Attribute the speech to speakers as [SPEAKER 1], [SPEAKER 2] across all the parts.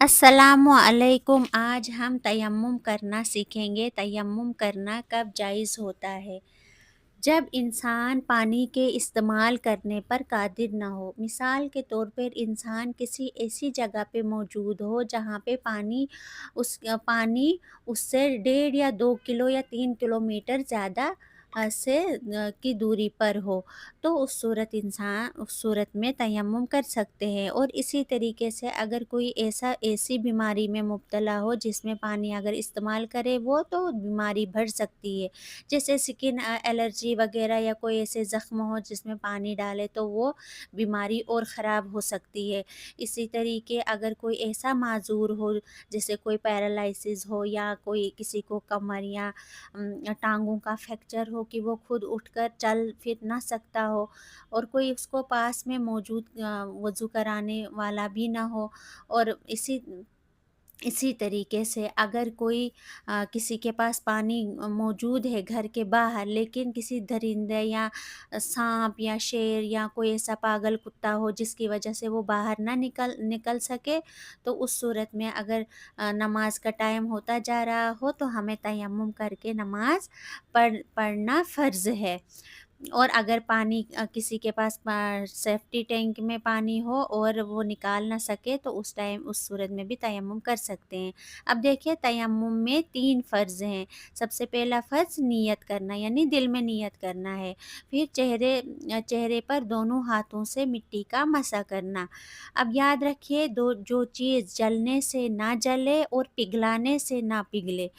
[SPEAKER 1] अस्सलामुअलैकुम। आज हम तयम्मुम करना सीखेंगे। तयम्मुम करना कब जायज़ होता है? जब इंसान पानी के इस्तेमाल करने पर कादिर ना हो। मिसाल के तौर पर इंसान किसी ऐसी जगह पे मौजूद हो जहाँ पे पानी उससे 1.5 या 2 किलो या 3 किलोमीटर ज़्यादा की दूरी पर हो, तो उस सूरत में तयम्मुम कर सकते हैं। और इसी तरीके से अगर कोई ऐसी बीमारी में मुब्तला हो जिसमें पानी अगर इस्तेमाल करे वो तो बीमारी बढ़ सकती है, जैसे स्किन एलर्जी वगैरह, या कोई ऐसे ज़ख्म हो जिसमें पानी डाले तो वो बीमारी और ख़राब हो सकती है। इसी तरीके अगर कोई ऐसा माजूर हो, जैसे कोई पैरालिसिस हो, या कोई किसी को कमर या टांगों का फ्रैक्चर हो कि वो खुद उठकर चल फिर ना सकता हो, और कोई उसको पास में मौजूद वज़ू कराने वाला भी ना हो। और इसी तरीके से अगर कोई किसी के पास पानी मौजूद है घर के बाहर, लेकिन किसी दरिंदे या सांप या शेर या कोई ऐसा पागल कुत्ता हो जिसकी वजह से वो बाहर ना निकल सके, तो उस सूरत में अगर नमाज का टाइम होता जा रहा हो तो हमें तयम्मुम करके नमाज पढ़ना फ़र्ज़ है। और अगर पानी किसी के पास सेफ्टी टैंक में पानी हो और वो निकाल ना सके, तो उस सूरत में भी तयम्मुम कर सकते हैं। अब देखिए, तयम्मुम में 3 फ़र्ज़ हैं। सबसे पहला फ़र्ज़ नियत करना, यानी दिल में नियत करना है। फिर चेहरे पर दोनों हाथों से मिट्टी का मसा करना। अब याद रखिए, दो जो चीज़ जलने से ना जले और पिघलाने से ना पिघले।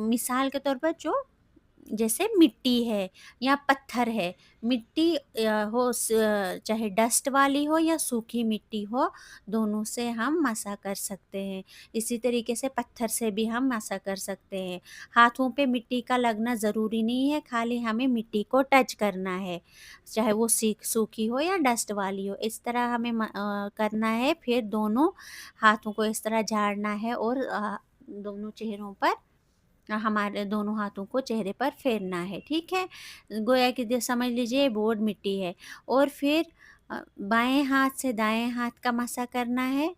[SPEAKER 1] मिसाल के तौर पर जो जैसे मिट्टी है या पत्थर है, मिट्टी चाहे डस्ट वाली हो या सूखी मिट्टी हो, दोनों से हम मसा कर सकते हैं। इसी तरीके से पत्थर से भी हम मसा कर सकते हैं। हाथों पे मिट्टी का लगना ज़रूरी नहीं है, खाली हमें मिट्टी को टच करना है, चाहे वो सूखी हो या डस्ट वाली हो। इस तरह हमें करना है। फिर दोनों हाथों को इस तरह झाड़ना है और दोनों चेहरों पर हमारे दोनों हाथों को चेहरे पर फेरना है, ठीक है? गोया कि समझ लीजिए बोर्ड मिट्टी है। और फिर बाएं हाथ से दाएं हाथ का मसा करना है,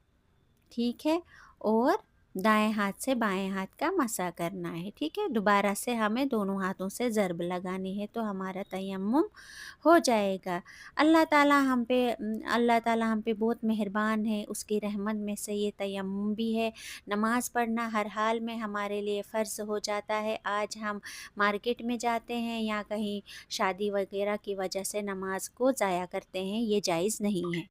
[SPEAKER 1] ठीक है? और दाएं हाथ से बाएं हाथ का मसा करना है, ठीक है? दोबारा से हमें दोनों हाथों से ज़रब लगानी है, तो हमारा तयम्मुम हो जाएगा। अल्लाह ताला हम पे बहुत मेहरबान है, उसकी रहमत में से ये तयम्मुम भी है। नमाज़ पढ़ना हर हाल में हमारे लिए फ़र्ज़ हो जाता है। आज हम मार्केट में जाते हैं या कहीं शादी वगैरह की वजह से नमाज को ज़ाया करते हैं, ये जायज़ नहीं है।